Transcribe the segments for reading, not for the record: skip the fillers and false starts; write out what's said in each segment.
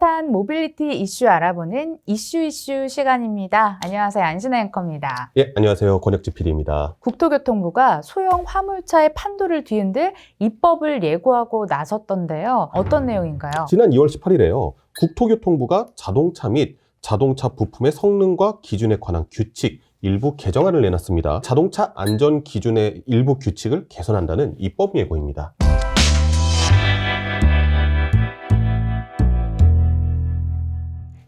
핫한 모빌리티 이슈 알아보는 이슈 시간입니다. 안녕하세요. 안신혜 앵커입니다. 예, 안녕하세요. 권혁지 PD입니다. 국토교통부가 소형 화물차의 판도를 뒤흔들 입법을 예고하고 나섰던데요. 어떤 내용인가요? 지난 2월 18일에요. 국토교통부가 자동차 및 자동차 부품의 성능과 기준에 관한 규칙 일부 개정안을 내놨습니다. 자동차 안전 기준의 일부 규칙을 개선한다는 입법 예고입니다.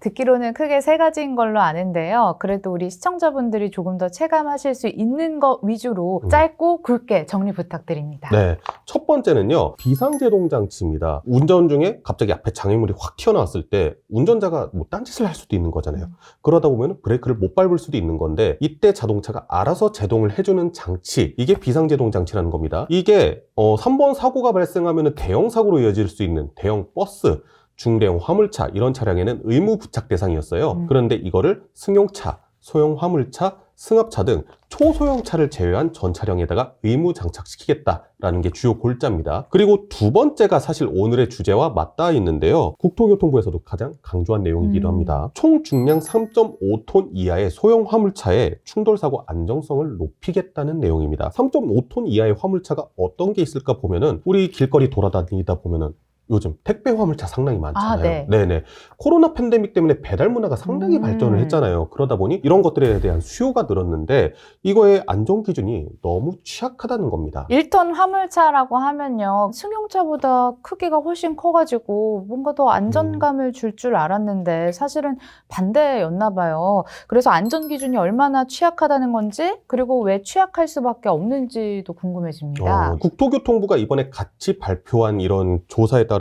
듣기로는 크게 세 가지인 걸로 아는데요. 그래도 우리 시청자분들이 조금 더 체감하실 수 있는 것 위주로 짧고 굵게 정리 부탁드립니다. 네, 첫 번째는요. 비상제동장치입니다. 운전 중에 갑자기 앞에 장애물이 확 튀어나왔을 때 운전자가 뭐 딴짓을 할 수도 있는 거잖아요. 그러다 보면 브레이크를 못 밟을 수도 있는 건데 이때 자동차가 알아서 제동을 해주는 장치, 이게 비상제동장치라는 겁니다. 이게 3번 사고가 발생하면 대형 사고로 이어질 수 있는 대형 버스, 중대형 화물차 이런 차량에는 의무 부착 대상이었어요. 그런데 이거를 승용차, 소형 화물차, 승합차 등 초소형차를 제외한 전 차량에다가 의무 장착시키겠다라는 게 주요 골자입니다. 그리고 두 번째가 사실 오늘의 주제와 맞닿아 있는데요. 국토교통부에서도 가장 강조한 내용이기도 합니다. 총 중량 3.5톤 이하의 소형 화물차의 충돌사고 안정성을 높이겠다는 내용입니다. 3.5톤 이하의 화물차가 어떤 게 있을까 보면은 우리 길거리 돌아다니다 보면은 요즘 택배 화물차 상당히 많잖아요. 네. 네네. 코로나 팬데믹 때문에 배달 문화가 상당히 발전을 했잖아요. 그러다 보니 이런 것들에 대한 수요가 늘었는데 이거의 안전 기준이 너무 취약하다는 겁니다. 1톤 화물차라고 하면요. 승용차보다 크기가 훨씬 커가지고 뭔가 더 안전감을 줄 알았는데 사실은 반대였나 봐요. 그래서 안전 기준이 얼마나 취약하다는 건지 그리고 왜 취약할 수밖에 없는지도 궁금해집니다. 국토교통부가 이번에 같이 발표한 이런 조사에 따르면요.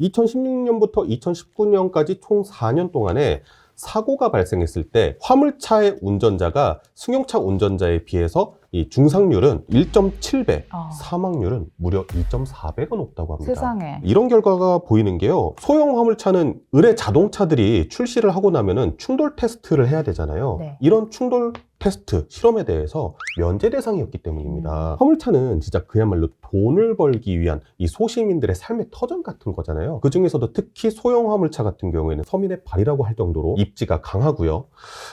2016년부터 2019년까지 총 4년 동안에 사고가 발생했을 때 화물차의 운전자가 승용차 운전자에 비해서 이 중상률은 1.7배, 사망률은 무려 2.4배가 높다고 합니다. 세상에. 이런 결과가 보이는 게요. 소형 화물차는 의뢰 자동차들이 출시를 하고 나면은 충돌 테스트를 해야 되잖아요. 네. 이런 충돌 테스트, 실험에 대해서 면제 대상이었기 때문입니다. 화물차는 진짜 그야말로 돈을 벌기 위한 이 소시민들의 삶의 터전 같은 거잖아요. 그 중에서도 특히 소형 화물차 같은 경우에는 서민의 발이라고 할 정도로 입지가 강하고요.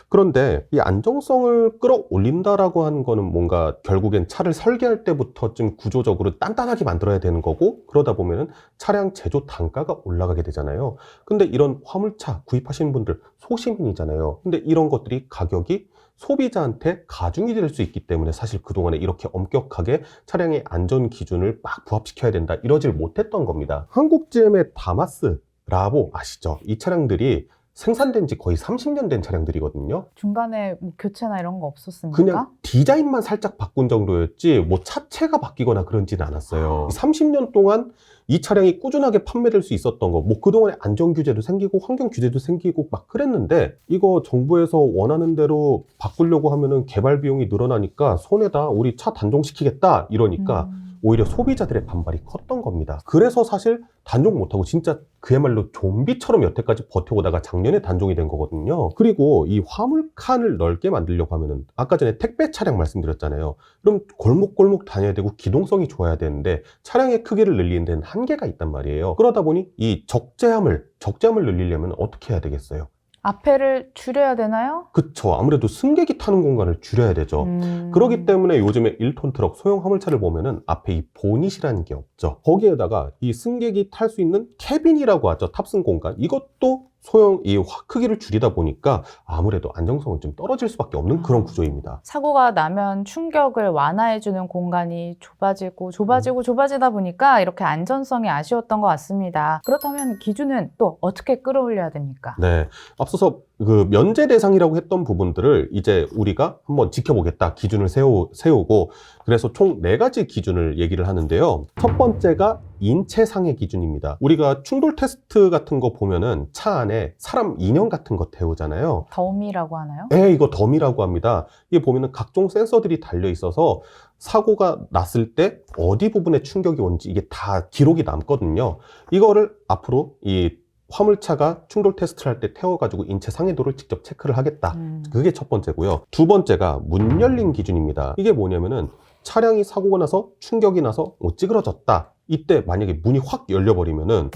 그런데 이 안정성을 끌어올린다라고 하는 거는 뭔가 결국엔 차를 설계할 때부터 좀 구조적으로 단단하게 만들어야 되는 거고, 그러다 보면은 차량 제조 단가가 올라가게 되잖아요. 근데 이런 화물차 구입하시는 분들 소시민이잖아요. 근데 이런 것들이 가격이 소비자한테 가중이 될 수 있기 때문에 사실 그동안에 이렇게 엄격하게 차량의 안전 기준을 막 부합시켜야 된다 이러질 못했던 겁니다. 한국 GM의 다마스, 라보 아시죠? 이 차량들이 생산된 지 거의 30년 된 차량들이거든요. 중간에 뭐 교체나 이런 거 없었습니까? 그냥 디자인만 살짝 바꾼 정도였지 뭐 차체가 바뀌거나 그런지는 않았어요. 30년 동안 이 차량이 꾸준하게 판매될 수 있었던 거, 뭐 그동안에 안전 규제도 생기고 환경 규제도 생기고 막 그랬는데 이거 정부에서 원하는 대로 바꾸려고 하면은 개발 비용이 늘어나니까 손에다 우리 차 단종시키겠다 이러니까 오히려 소비자들의 반발이 컸던 겁니다. 그래서 사실 단종 못하고 진짜 그야말로 좀비처럼 여태까지 버텨오다가 작년에 단종이 된 거거든요. 그리고 이 화물칸을 넓게 만들려고 하면은 아까 전에 택배 차량 말씀드렸잖아요. 그럼 골목골목 다녀야 되고 기동성이 좋아야 되는데 차량의 크기를 늘리는 데는 한계가 있단 말이에요. 그러다 보니 이 적재함을 늘리려면 어떻게 해야 되겠어요? 앞에를 줄여야 되나요? 그쵸. 아무래도 승객이 타는 공간을 줄여야 되죠. 그렇기 때문에 요즘에 1톤 트럭 소형 화물차를 보면은 앞에 이 보닛이라는 게 없죠. 거기에다가 이 승객이 탈 수 있는 캐빈이라고 하죠. 탑승 공간. 이것도 소형 이 크기를 줄이다 보니까 아무래도 안정성은 좀 떨어질 수밖에 없는 그런 구조입니다. 사고가 나면 충격을 완화해주는 공간이 좁아지다 보니까 이렇게 안전성이 아쉬웠던 것 같습니다. 그렇다면 기준은 또 어떻게 끌어올려야 됩니까? 네, 앞서서 그 면제 대상이라고 했던 부분들을 이제 우리가 한번 지켜보겠다 기준을 세우고 그래서 총 4가지 기준을 얘기를 하는데요. 첫 번째가 인체상해 기준입니다. 우리가 충돌 테스트 같은 거 보면은 차 안에 사람 인형 같은 거 태우잖아요. 덤이라고 하나요? 네, 이거 덤이라고 합니다. 이게 보면은 각종 센서들이 달려 있어서 사고가 났을 때 어디 부분에 충격이 온지 이게 다 기록이 남거든요. 이거를 앞으로 이 화물차가 충돌 테스트를 할 때 태워가지고 인체 상해도를 직접 체크를 하겠다. 그게 첫 번째고요. 두 번째가 문 열림 기준입니다. 이게 뭐냐면은 차량이 사고가 나서 충격이 나서 찌그러졌다. 이때 만약에 문이 확 열려버리면은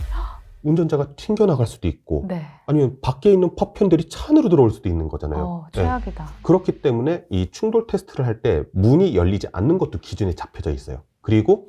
운전자가 튕겨나갈 수도 있고 네. 아니면 밖에 있는 파편들이 차 안으로 들어올 수도 있는 거잖아요. 네. 최악이다. 그렇기 때문에 이 충돌 테스트를 할 때 문이 열리지 않는 것도 기준에 잡혀져 있어요. 그리고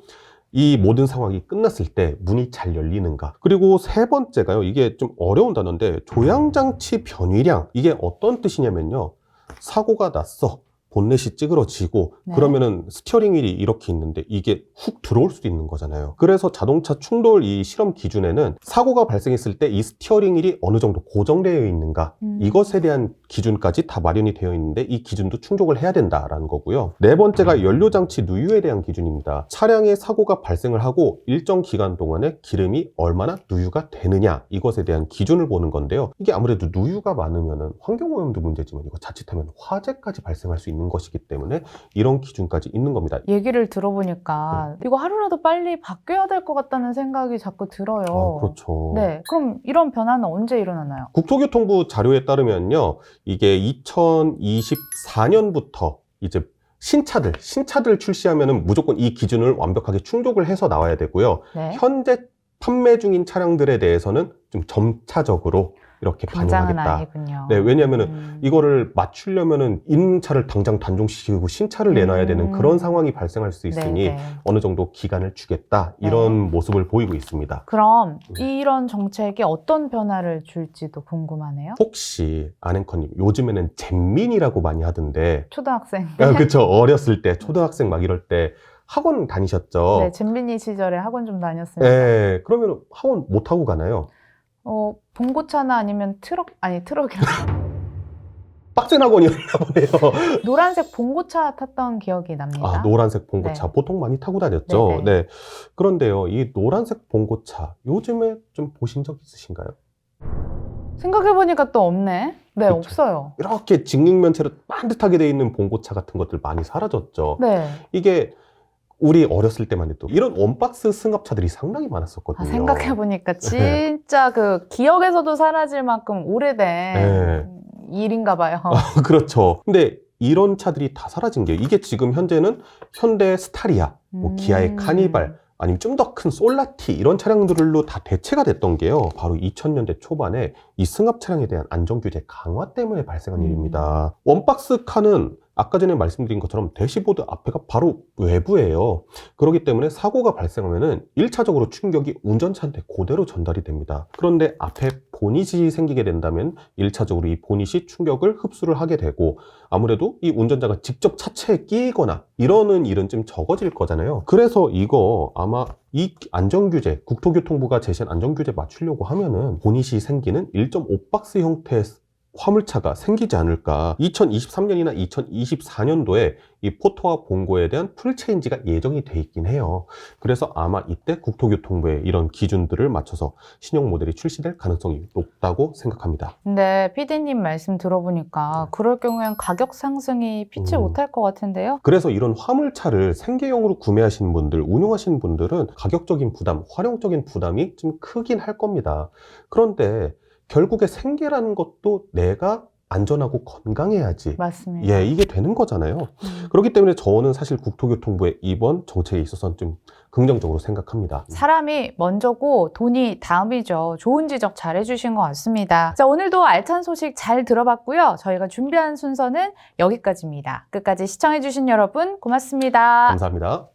이 모든 상황이 끝났을 때 문이 잘 열리는가. 그리고 세 번째가요. 이게 좀 어려운 단어인데 조향장치 변위량. 이게 어떤 뜻이냐면요. 사고가 났어. 본넷이 찌그러지고 네. 그러면은 스티어링 휠이 이렇게 있는데 이게 훅 들어올 수도 있는 거잖아요. 그래서 자동차 충돌 이 실험 기준에는 사고가 발생했을 때 이 스티어링 휠이 어느 정도 고정되어 있는가 이것에 대한 기준까지 다 마련이 되어 있는데 이 기준도 충족을 해야 된다라는 거고요. 네 번째가 연료장치 누유에 대한 기준입니다. 차량에 사고가 발생을 하고 일정 기간 동안에 기름이 얼마나 누유가 되느냐 이것에 대한 기준을 보는 건데요. 이게 아무래도 누유가 많으면은 환경오염도 문제지만 이거 자칫하면 화재까지 발생할 수 있는 것이기 때문에 이런 기준까지 있는 겁니다. 얘기를 들어보니까 이거 하루라도 빨리 바뀌어야 될 것 같다는 생각이 자꾸 들어요. 그렇죠. 네, 그럼 이런 변화는 언제 일어나나요? 국토교통부 자료에 따르면요, 이게 2024년부터 이제 신차들 출시하면은 무조건 이 기준을 완벽하게 충족을 해서 나와야 되고요. 네. 현재 판매 중인 차량들에 대해서는 좀 점차적으로 이렇게 당장은 반영하겠다. 아니군요. 네, 왜냐하면은 이거를 맞추려면은 있는 차를 당장 단종시키고 신차를 내놔야 되는 그런 상황이 발생할 수 있으니 네네. 어느 정도 기간을 주겠다 이런 모습을 보이고 있습니다. 그럼 이런 정책이 어떤 변화를 줄지도 궁금하네요. 혹시 아랭커님 요즘에는 잼민이라고 많이 하던데 초등학생. 그쵸 어렸을 때 초등학생 막 이럴 때 학원 다니셨죠? 네, 잼민이 시절에 학원 좀 다녔습니다. 네, 그러면 학원 못 하고 가나요? 봉고차나 아니면 트럭이랑 빡센 학원이었나 보네요. 노란색 봉고차 탔던 기억이 납니다. 노란색 봉고차 네. 보통 많이 타고 다녔죠. 네네. 네. 그런데요, 이 노란색 봉고차 요즘에 좀 보신 적 있으신가요? 생각해보니까 또 없네. 네, 그쵸. 없어요. 이렇게 직육면체로 반듯하게 돼 있는 봉고차 같은 것들 많이 사라졌죠. 네. 이게 우리 어렸을 때만 해도 이런 원박스 승합차들이 상당히 많았었거든요. 생각해보니까 진짜 그 기억에서도 사라질 만큼 오래된 네. 일인가 봐요. 그렇죠. 근데 이런 차들이 다 사라진 게 이게 지금 현재는 현대 스타리아, 뭐 기아의 카니발, 아니면 좀 더 큰 솔라티 이런 차량들로 다 대체가 됐던 게요. 바로 2000년대 초반에 이 승합 차량에 대한 안전규제 강화 때문에 발생한 일입니다. 원박스 카는 아까 전에 말씀드린 것처럼 대시보드 앞에가 바로 외부예요. 그렇기 때문에 사고가 발생하면은 1차적으로 충격이 운전자한테 그대로 전달이 됩니다. 그런데 앞에 보닛이 생기게 된다면 1차적으로 이 보닛이 충격을 흡수를 하게 되고 아무래도 이 운전자가 직접 차체에 끼거나 이러는 일은 좀 적어질 거잖아요. 그래서 이거 아마 이 안전규제, 국토교통부가 제시한 안전규제 맞추려고 하면은 보닛이 생기는 1.5박스 형태의 화물차가 생기지 않을까. 2023년이나 2024년도에 이 포토와 봉고에 대한 풀체인지가 예정이 돼 있긴 해요. 그래서 아마 이때 국토교통부의 이런 기준들을 맞춰서 신형 모델이 출시될 가능성이 높다고 생각합니다. 근데 PD님 말씀 들어보니까 그럴 경우엔 가격 상승이 피치 못할 것 같은데요? 그래서 이런 화물차를 생계용으로 구매하시는 분들, 운용하시는 분들은 가격적인 부담, 활용적인 부담이 좀 크긴 할 겁니다. 그런데 결국에 생계라는 것도 내가 안전하고 건강해야지. 맞습니다. 예, 이게 되는 거잖아요. 그렇기 때문에 저는 사실 국토교통부의 이번 정책에 있어서는 좀 긍정적으로 생각합니다. 사람이 먼저고 돈이 다음이죠. 좋은 지적 잘 해주신 것 같습니다. 자, 오늘도 알찬 소식 잘 들어봤고요. 저희가 준비한 순서는 여기까지입니다. 끝까지 시청해주신 여러분 고맙습니다. 감사합니다.